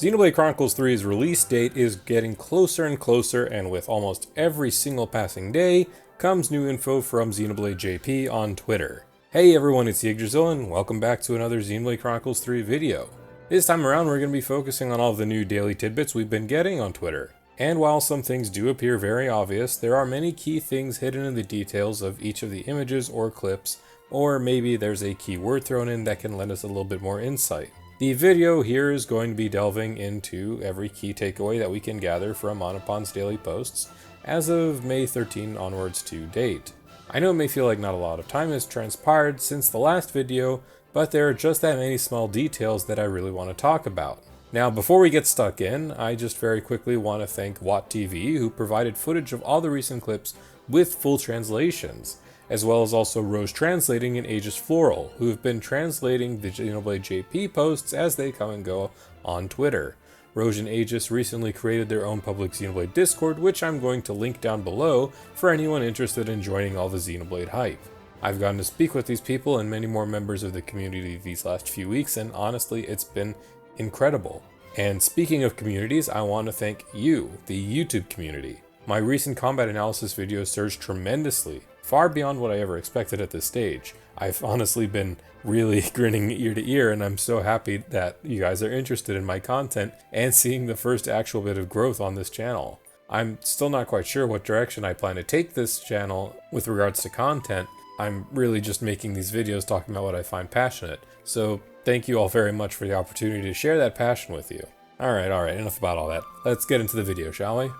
Xenoblade Chronicles 3's release date is getting closer and closer, and with almost every single passing day comes new info from Xenoblade JP on Twitter. Hey everyone, it's Yggdrasil, and welcome back to another Xenoblade Chronicles 3 video. This time around we're going to be focusing on all the new daily tidbits we've been getting on Twitter. And while some things do appear very obvious, there are many key things hidden in the details of each of the images or clips, or maybe there's a key word thrown in that can lend us a little bit more insight. The video here is going to be delving into every key takeaway that we can gather from Monopon's daily posts as of May 13 onwards to date. I know it may feel like not a lot of time has transpired since the last video, but there are just that many small details that I really want to talk about. Now, before we get stuck in, I just very quickly want to thank WattTV, who provided footage of all the recent clips with full translations, as well as also Rose Translating and Aegis Floral, who have been translating the Xenoblade JP posts as they come and go on Twitter. Rose and Aegis recently created their own public Xenoblade Discord, which I'm going to link down below for anyone interested in joining all the Xenoblade hype. I've gotten to speak with these people and many more members of the community these last few weeks, and honestly, it's been incredible. And speaking of communities, I want to thank you, the YouTube community. My recent combat analysis video surged tremendously, far beyond what I ever expected at this stage. I've honestly been really grinning ear to ear, and I'm so happy that you guys are interested in my content and seeing the first actual bit of growth on this channel. I'm still not quite sure what direction I plan to take this channel with regards to content. I'm really just making these videos talking about what I find passionate. So thank you all very much for the opportunity to share that passion with you. Alright, enough about all that. Let's get into the video, shall we?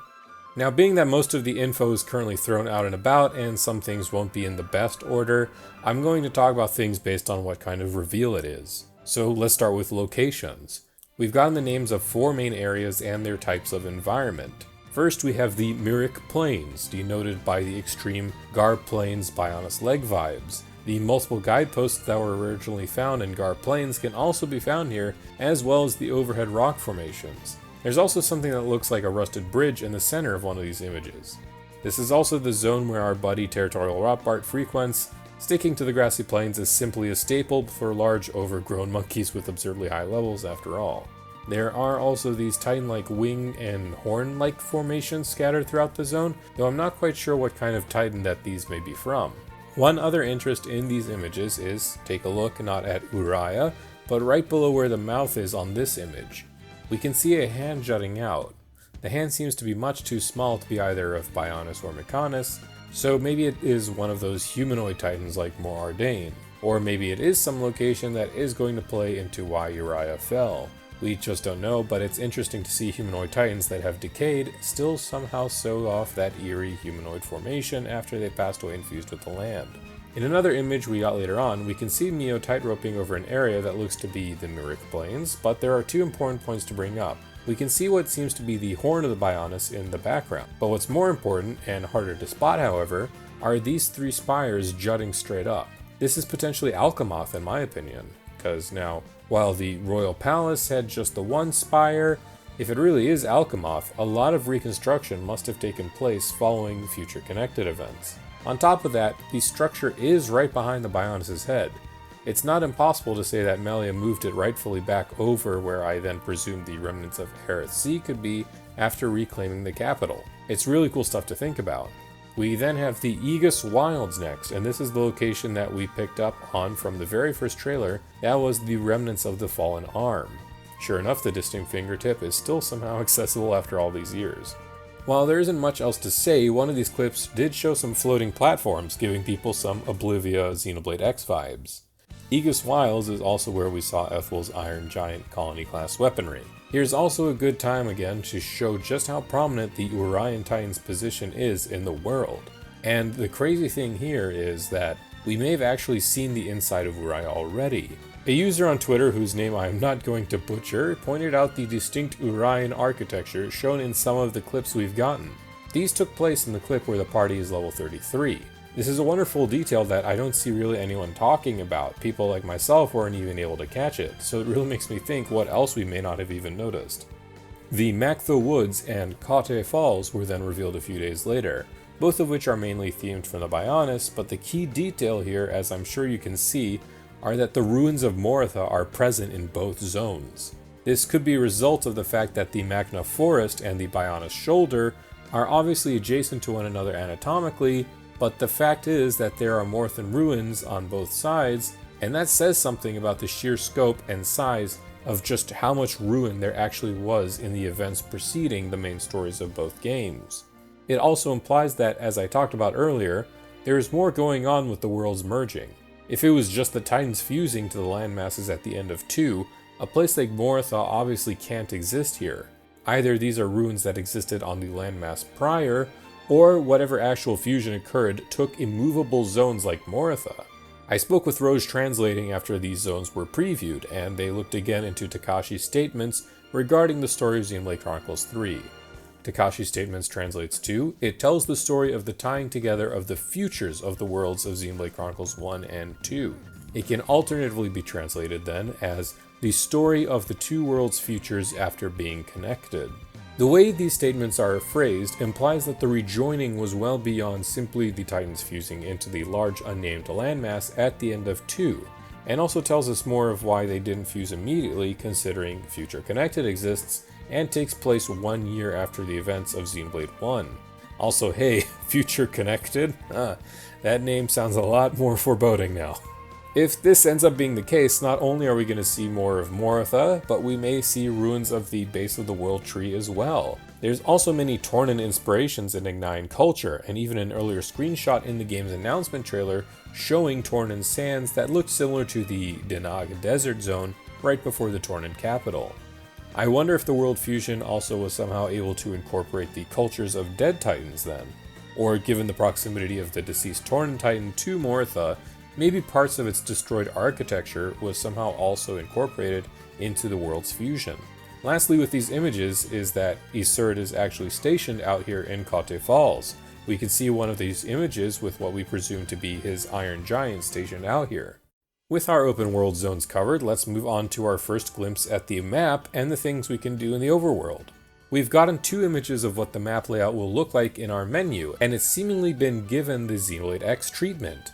Now, being that most of the info is currently thrown out and about, and some things won't be in the best order, I'm going to talk about things based on what kind of reveal it is. So let's start with locations. We've gotten the names of 4 main areas and their types of environment. First, we have the Myrick Planes, denoted by the extreme Garb Plains Bionis leg vibes. The multiple guideposts that were originally found in Garb Plains can also be found here, as well as the overhead rock formations. There's also something that looks like a rusted bridge in the center of one of these images. This is also the zone where our buddy Territorial Rotbart frequents. Sticking to the grassy plains is simply a staple for large overgrown monkeys with absurdly high levels after all. There are also these titan-like wing and horn-like formations scattered throughout the zone, though I'm not quite sure what kind of titan that these may be from. One other interest in these images is, take a look not at Uriah, but right below where the mouth is on this image. We can see a hand jutting out. The hand seems to be much too small to be either of Bionis or Mechanis, so maybe it is one of those humanoid titans like Morardain, or maybe it is some location that is going to play into why Uriah fell. We just don't know, but it's interesting to see humanoid titans that have decayed still somehow sew off that eerie humanoid formation after they passed away and fused with the land. In another image we got later on, we can see Mio tightroping over an area that looks to be the Myrick Plains, but there are 2 important points to bring up. We can see what seems to be the horn of the Bionis in the background, but what's more important, and harder to spot however, are these 3 spires jutting straight up. This is potentially Alchemoth in my opinion, because now, while the Royal Palace had just the 1 spire, if it really is Alchemoth, a lot of reconstruction must have taken place following future connected events. On top of that, the structure is right behind the Bionis' head. It's not impossible to say that Melia moved it rightfully back over where I then presumed the remnants of Aerith Sea could be after reclaiming the capital. It's really cool stuff to think about. We then have the Aegis Wilds next, and this is the location that we picked up on from the very first trailer. That was the remnants of the fallen arm. Sure enough, the distant fingertip is still somehow accessible after all these years. While there isn't much else to say, one of these clips did show some floating platforms, giving people some Oblivia Xenoblade X vibes. Aegis Wilds is also where we saw Ethel's Iron Giant colony class weaponry. Here's also a good time again to show just how prominent the Urian Titan's position is in the world. And the crazy thing here is that we may have actually seen the inside of Uriah already. A user on Twitter, whose name I am not going to butcher, pointed out the distinct Urian architecture shown in some of the clips we've gotten. These took place in the clip where the party is level 33. This is a wonderful detail that I don't see really anyone talking about. People like myself weren't even able to catch it, so it really makes me think what else we may not have even noticed. The Macthe Woods and Kate Falls were then revealed a few days later, both of which are mainly themed from the Bionis, but the key detail here, as I'm sure you can see, are that the ruins of Moratha are present in both zones. This could be a result of the fact that the Macthe Forest and the Bionis Shoulder are obviously adjacent to one another anatomically, but the fact is that there are Morthan ruins on both sides, and that says something about the sheer scope and size of just how much ruin there actually was in the events preceding the main stories of both games. It also implies that, as I talked about earlier, there is more going on with the worlds merging. If it was just the Titans fusing to the landmasses at the end of 2, a place like Moratha obviously can't exist here. Either these are ruins that existed on the landmass prior, or whatever actual fusion occurred took immovable zones like Moratha. I spoke with Roj translating after these zones were previewed, and they looked again into Takashi's statements regarding the story of Xenoblade Chronicles 3. Takashi's statements translates to, it tells the story of the tying together of the futures of the worlds of Xenoblade Chronicles 1 and 2. It can alternatively be translated then as the story of the two worlds' futures after being connected. The way these statements are phrased implies that the rejoining was well beyond simply the Titans fusing into the large unnamed landmass at the end of 2, and also tells us more of why they didn't fuse immediately considering Future Connected exists and takes place 1 year after the events of Xenoblade 1. Also, hey, Future Connected? That name sounds a lot more foreboding now. If this ends up being the case, not only are we going to see more of Moratha, but we may see ruins of the base of the world tree as well. There's also many Tornin inspirations in Ignine culture, and even an earlier screenshot in the game's announcement trailer showing Tornin sands that looked similar to the Denag desert zone right before the Tornin capital. I wonder if the world fusion also was somehow able to incorporate the cultures of dead Titans then, or given the proximity of the deceased Tornin Titan to Moratha, maybe parts of its destroyed architecture was somehow also incorporated into the world's fusion. Lastly with these images is that Iserd is actually stationed out here in Cotte Falls. We can see one of these images with what we presume to be his Iron Giant stationed out here. With our open world zones covered, let's move on to our first glimpse at the map and the things we can do in the overworld. We've gotten 2 images of what the map layout will look like in our menu, and it's seemingly been given the Xenoblade X treatment.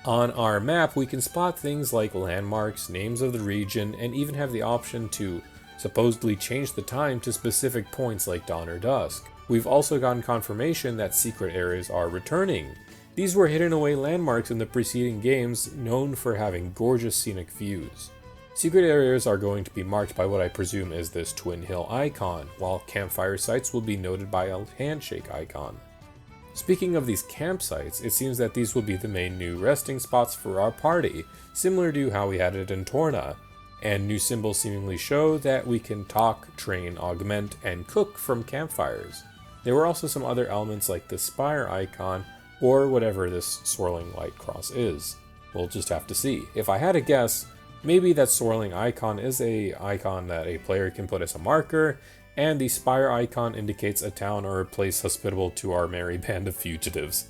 On our map, we can spot things like landmarks, names of the region, and even have the option to supposedly change the time to specific points like dawn or dusk. We've also gotten confirmation that secret areas are returning. These were hidden away landmarks in the preceding games known for having gorgeous scenic views. Secret areas are going to be marked by what I presume is this Twin Hill icon, while campfire sites will be noted by a handshake icon. Speaking of these campsites, it seems that these will be the main new resting spots for our party, similar to how we had it in Torna, and new symbols seemingly show that we can talk, train, augment, and cook from campfires. There were also some other elements like the spire icon, or whatever this swirling light cross is. We'll just have to see. If I had to guess, maybe that swirling icon is an icon that a player can put as a marker, and the spire icon indicates a town or a place hospitable to our merry band of fugitives.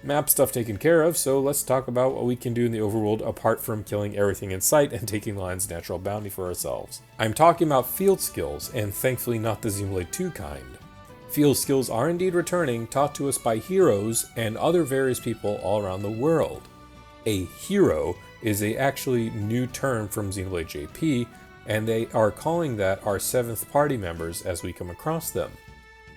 Map stuff taken care of, so let's talk about what we can do in the overworld apart from killing everything in sight and taking Lion's natural bounty for ourselves. I'm talking about field skills, and thankfully not the Xenoblade 2 kind. Field skills are indeed returning, taught to us by heroes and other various people all around the world. A hero is a actually new term from Xenoblade JP, and they are calling that our 7th party members as we come across them.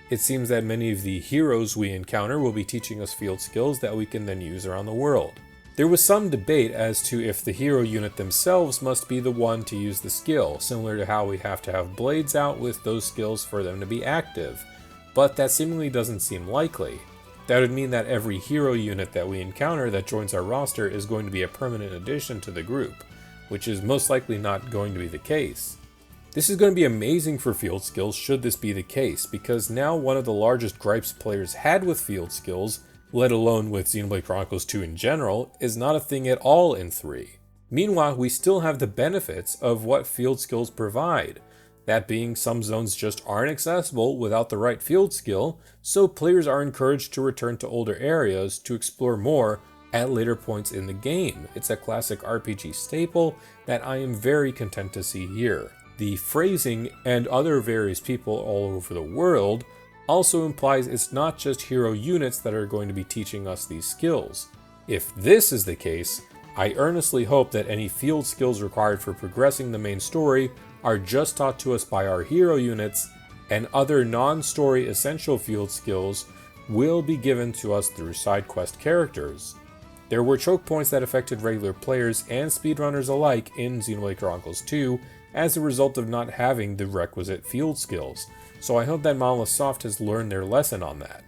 It seems that many of the heroes we encounter will be teaching us field skills that we can then use around the world. There was some debate as to if the hero unit themselves must be the one to use the skill, similar to how we have to have blades out with those skills for them to be active, but that seemingly doesn't seem likely. That would mean that every hero unit that we encounter that joins our roster is going to be a permanent addition to the group, which is most likely not going to be the case. This is going to be amazing for field skills should this be the case, because now one of the largest gripes players had with field skills, let alone with Xenoblade Chronicles 2 in general, is not a thing at all in 3. Meanwhile, we still have the benefits of what field skills provide. That being, some zones just aren't accessible without the right field skill, so players are encouraged to return to older areas to explore more at later points in the game. It's a classic RPG staple that I am very content to see here. The phrasing and other various people all over the world also implies it's not just hero units that are going to be teaching us these skills. If this is the case, I earnestly hope that any field skills required for progressing the main story are just taught to us by our hero units, and other non-story essential field skills will be given to us through side quest characters. There were choke points that affected regular players and speedrunners alike in Xenoblade Chronicles 2 as a result of not having the requisite field skills, so I hope that Monolith Soft has learned their lesson on that.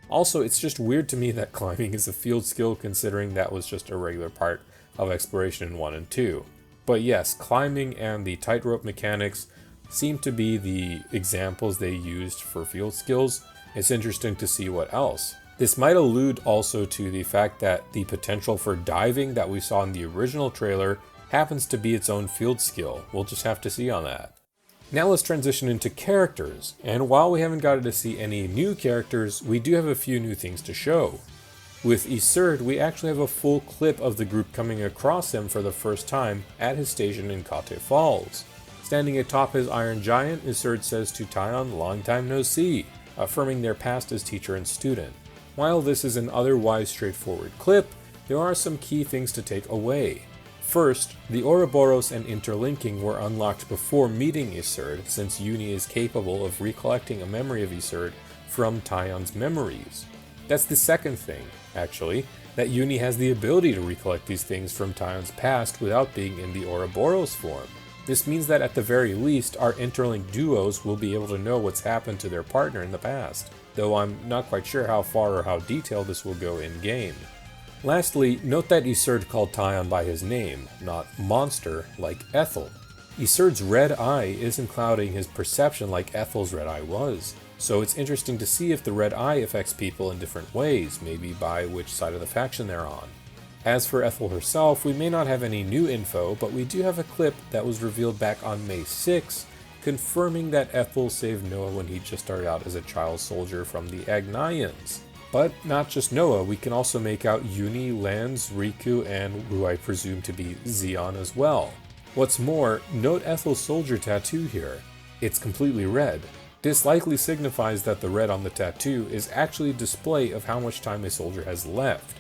Also, it's just weird to me that climbing is a field skill considering that was just a regular part of exploration in 1 and 2. But yes, climbing and the tightrope mechanics seem to be the examples they used for field skills. It's interesting to see what else. This might allude also to the fact that the potential for diving that we saw in the original trailer happens to be its own field skill. We'll just have to see on that. Now let's transition into characters, and while we haven't gotten to see any new characters, we do have a few new things to show. With Iserd, we actually have a full clip of the group coming across him for the first time at his station in Kate Falls. Standing atop his Iron Giant, Iserd says to Taion, "Long time no see," affirming their past as teacher and student. While this is an otherwise straightforward clip, there are some key things to take away. First, the Ouroboros and interlinking were unlocked before meeting Iserd, since Uni is capable of recollecting a memory of Iserd from Taion's memories. That's the second thing, actually, that Uni has the ability to recollect these things from Taion's past without being in the Ouroboros form. This means that at the very least, our interlinked duos will be able to know what's happened to their partner in the past, though I'm not quite sure how far or how detailed this will go in-game. Lastly, note that Iserd called Taion by his name, not monster like Ethel. Iserd's red eye isn't clouding his perception like Ethel's red eye was, so it's interesting to see if the red eye affects people in different ways, maybe by which side of the faction they're on. As for Ethel herself, we may not have any new info, but we do have a clip that was revealed back on May 6, confirming that Ethel saved Noah when he just started out as a child soldier from the Agnaians. But not just Noah, we can also make out Uni, Lance, Riku, and who I presume to be Xeon as well. What's more, note Ethel's soldier tattoo here. It's completely red. This likely signifies that the red on the tattoo is actually a display of how much time a soldier has left.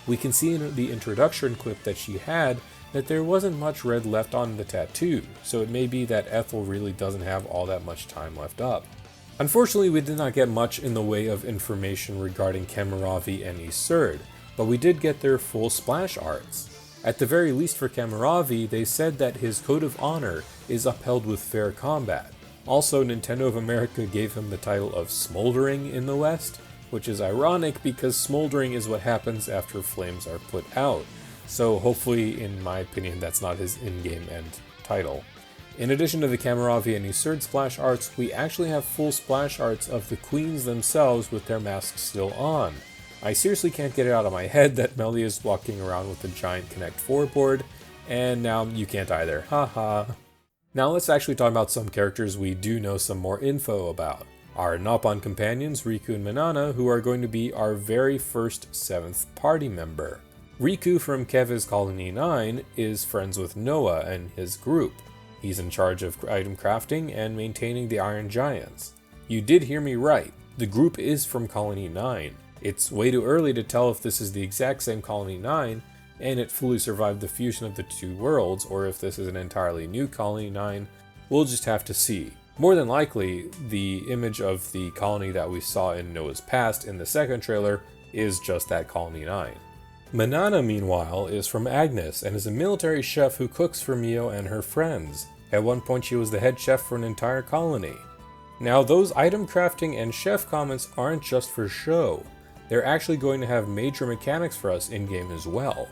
We can see in the introduction clip that she had that there wasn't much red left on the tattoo, so it may be that Ethel really doesn't have all that much time left up. Unfortunately, we did not get much in the way of information regarding Kamuravi and Iserd, but we did get their full splash arts. At the very least for Kamuravi, they said that his code of honor is upheld with fair combat. Also, Nintendo of America gave him the title of Smoldering in the West, which is ironic because smoldering is what happens after flames are put out. So hopefully, in my opinion, that's not his in-game end title. In addition to the Kamuravi and Iserd splash arts, we actually have full splash arts of the queens themselves with their masks still on. I seriously can't get it out of my head that Melly is walking around with a giant Connect 4 board, and now you can't either, haha. Now let's actually talk about some characters we do know some more info about. Our Nopon companions, Riku and Manana, who are going to be our very first 7th party member. Riku from Keva's Colony 9 is friends with Noah and his group. He's in charge of item crafting and maintaining the Iron Giants. You did hear me right, the group is from Colony 9. It's way too early to tell if this is the exact same Colony 9, and it fully survived the fusion of the two worlds, or if this is an entirely new Colony 9, we'll just have to see. More than likely, the image of the colony that we saw in Noah's past in the second trailer is just that Colony 9. Manana, meanwhile, is from Agnes and is a military chef who cooks for Mio and her friends. At one point she was the head chef for an entire colony. Now those item crafting and chef comments aren't just for show. They're actually going to have major mechanics for us in-game as well.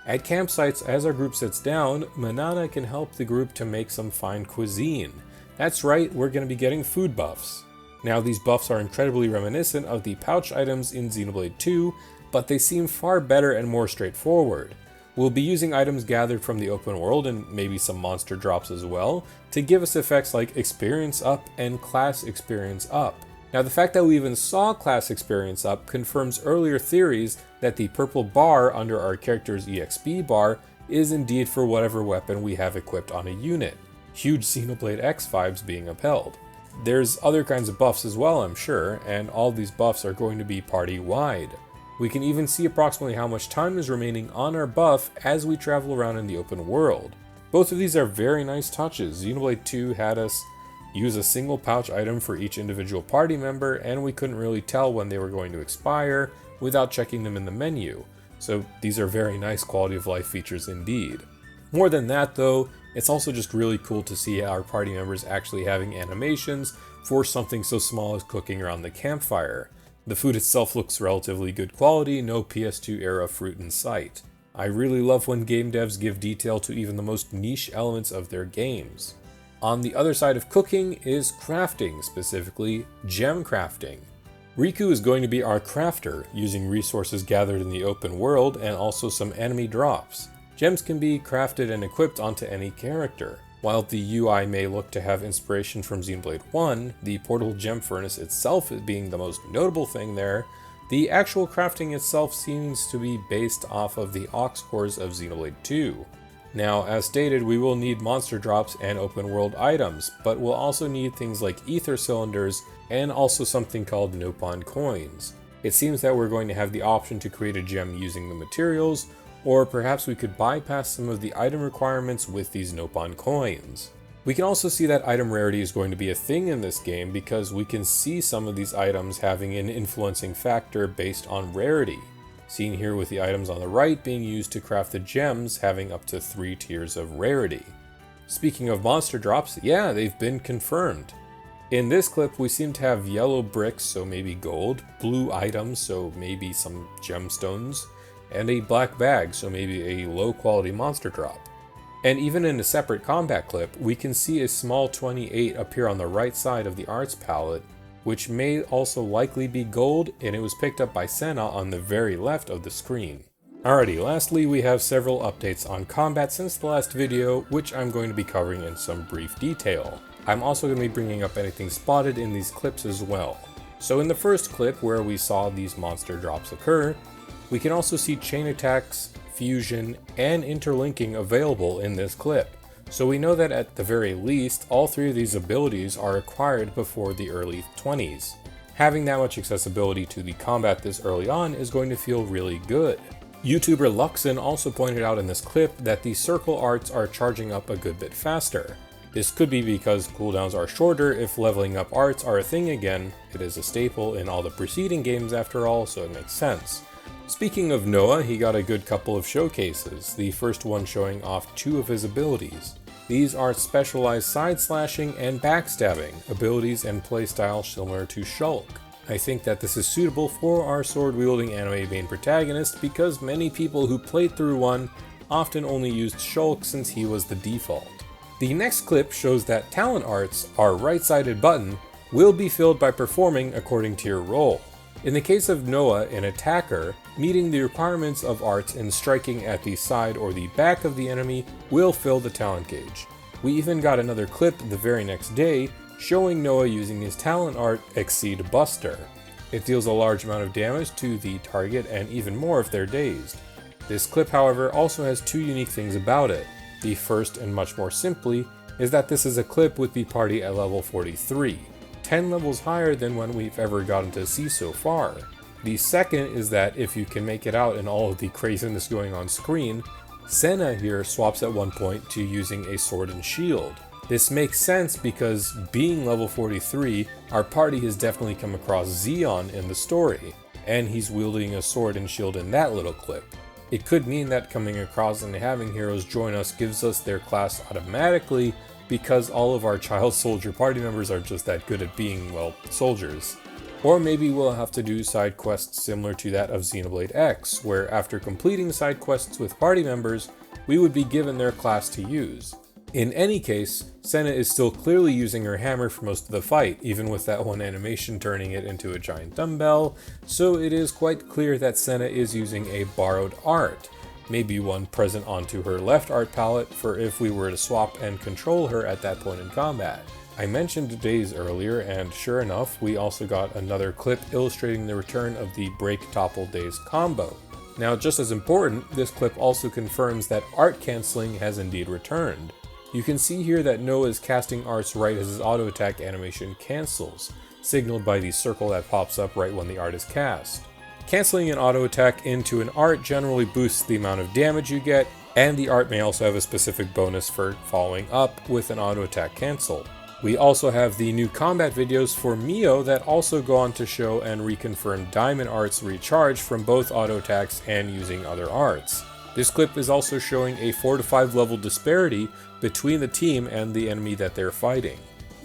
At campsites, as our group sits down, Manana can help the group to make some fine cuisine. That's right, we're going to be getting food buffs. Now these buffs are incredibly reminiscent of the pouch items in Xenoblade 2, but they seem far better and more straightforward. We'll be using items gathered from the open world and maybe some monster drops as well, to give us effects like Experience Up and Class Experience Up. Now the fact that we even saw Class Experience Up confirms earlier theories that the purple bar under our character's EXP bar is indeed for whatever weapon we have equipped on a unit. Huge Xenoblade X vibes being upheld. There's other kinds of buffs as well, I'm sure, and all these buffs are going to be party-wide. We can even see approximately how much time is remaining on our buff as we travel around in the open world. Both of these are very nice touches. Xenoblade 2 had us use a single pouch item for each individual party member, and we couldn't really tell when they were going to expire without checking them in the menu. So these are very nice quality of life features indeed. More than that though, it's also just really cool to see our party members actually having animations for something so small as cooking around the campfire. The food itself looks relatively good quality, no PS2 era fruit in sight. I really love when game devs give detail to even the most niche elements of their games. On the other side of cooking is crafting, specifically gem crafting. Riku is going to be our crafter, using resources gathered in the open world and also some enemy drops. Gems can be crafted and equipped onto any character. While the UI may look to have inspiration from Xenoblade 1, the portable gem furnace itself being the most notable thing there, the actual crafting itself seems to be based off of the aux cores of Xenoblade 2. Now, as stated, we will need monster drops and open world items, but we'll also need things like ether cylinders and also something called Nopon coins. It seems that we're going to have the option to create a gem using the materials, or perhaps we could bypass some of the item requirements with these Nopon coins. We can also see that item rarity is going to be a thing in this game because we can see some of these items having an influencing factor based on rarity. Seen here with the items on the right being used to craft the gems having up to 3 tiers of rarity. Speaking of monster drops, yeah, they've been confirmed. In this clip we seem to have yellow bricks, so maybe gold, blue items, so maybe some gemstones, and a black bag, so maybe a low quality monster drop. And even in a separate combat clip, we can see a small 28 appear on the right side of the arts palette, which may also likely be gold, and it was picked up by Senna on the very left of the screen. Alrighty, lastly we have several updates on combat since the last video, which I'm going to be covering in some brief detail. I'm also going to be bringing up anything spotted in these clips as well. So in the first clip where we saw these monster drops occur, we can also see chain attacks, fusion, and interlinking available in this clip. So we know that at the very least, all 3 of these abilities are acquired before the early 20s. Having that much accessibility to the combat this early on is going to feel really good. YouTuber Luxon also pointed out in this clip that the circle arts are charging up a good bit faster. This could be because cooldowns are shorter if leveling up arts are a thing again. It is a staple in all the preceding games after all, so it makes sense. Speaking of Noah, he got a good couple of showcases, the first one showing off 2 of his abilities. These are specialized side slashing and backstabbing, abilities and playstyle similar to Shulk. I think that this is suitable for our sword-wielding anime main protagonist because many people who played through one often only used Shulk since he was the default. The next clip shows that talent arts, our right-sided button, will be filled by performing according to your role. In the case of Noah, an attacker, meeting the requirements of arts and striking at the side or the back of the enemy will fill the talent gauge. We even got another clip the very next day showing Noah using his talent art Exceed Buster. It deals a large amount of damage to the target and even more if they're dazed. This clip, however, also has 2 unique things about it. The first, and much more simply, is that this is a clip with the party at level 43. 10 levels higher than when we've ever gotten to see so far. The second is that if you can make it out in all of the craziness going on screen, Senna here swaps at one point to using a sword and shield. This makes sense because being level 43, our party has definitely come across Xeon in the story, and he's wielding a sword and shield in that little clip. It could mean that coming across and having heroes join us gives us their class automatically, because all of our child soldier party members are just that good at being, well, soldiers. Or maybe we'll have to do side quests similar to that of Xenoblade X, where after completing side quests with party members, we would be given their class to use. In any case, Senna is still clearly using her hammer for most of the fight, even with that one animation turning it into a giant dumbbell, so it is quite clear that Senna is using a borrowed art. Maybe one present onto her left art palette for if we were to swap and control her at that point in combat. I mentioned days earlier, and sure enough, we also got another clip illustrating the return of the break topple days combo. Now, just as important, this clip also confirms that art cancelling has indeed returned. You can see here that Noah is casting arts right as his auto attack animation cancels, signaled by the circle that pops up right when the art is cast. Canceling an auto attack into an art generally boosts the amount of damage you get, and the art may also have a specific bonus for following up with an auto attack cancel. We also have the new combat videos for Mio that also go on to show and reconfirm diamond arts recharge from both auto attacks and using other arts. This clip is also showing a 4 to 5 level disparity between the team and the enemy that they're fighting.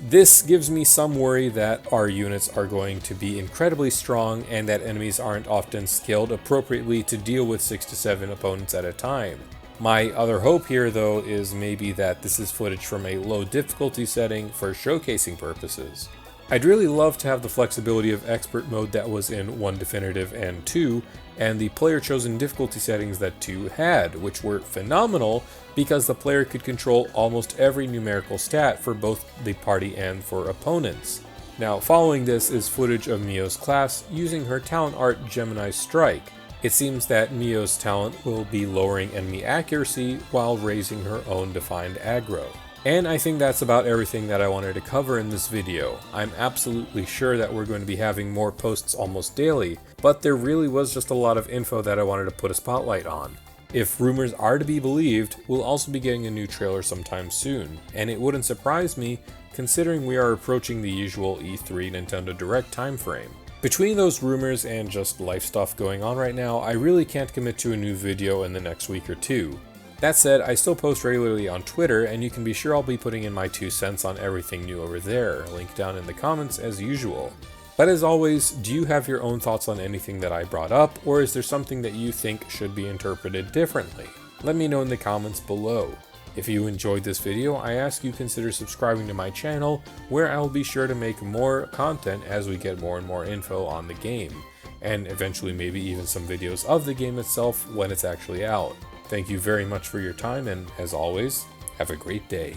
This gives me some worry that our units are going to be incredibly strong and that enemies aren't often skilled appropriately to deal with 6 to 7 opponents at a time. My other hope here though is maybe that this is footage from a low difficulty setting for showcasing purposes. I'd really love to have the flexibility of expert mode that was in 1 Definitive and 2, and the player chosen difficulty settings that 2 had, which were phenomenal because the player could control almost every numerical stat for both the party and for opponents. Now following this is footage of Mio's class using her talent art Gemini Strike. It seems that Mio's talent will be lowering enemy accuracy while raising her own defined aggro. And I think that's about everything that I wanted to cover in this video. I'm absolutely sure that we're going to be having more posts almost daily, but there really was just a lot of info that I wanted to put a spotlight on. If rumors are to be believed, we'll also be getting a new trailer sometime soon, and it wouldn't surprise me considering we are approaching the usual E3 Nintendo Direct timeframe. Between those rumors and just life stuff going on right now, I really can't commit to a new video in the next week or two. That said, I still post regularly on Twitter, and you can be sure I'll be putting in my 2 cents on everything new over there, link down in the comments as usual. But as always, do you have your own thoughts on anything that I brought up, or is there something that you think should be interpreted differently? Let me know in the comments below. If you enjoyed this video, I ask you consider subscribing to my channel, where I will be sure to make more content as we get more and more info on the game, and eventually maybe even some videos of the game itself when it's actually out. Thank you very much for your time, and as always, have a great day.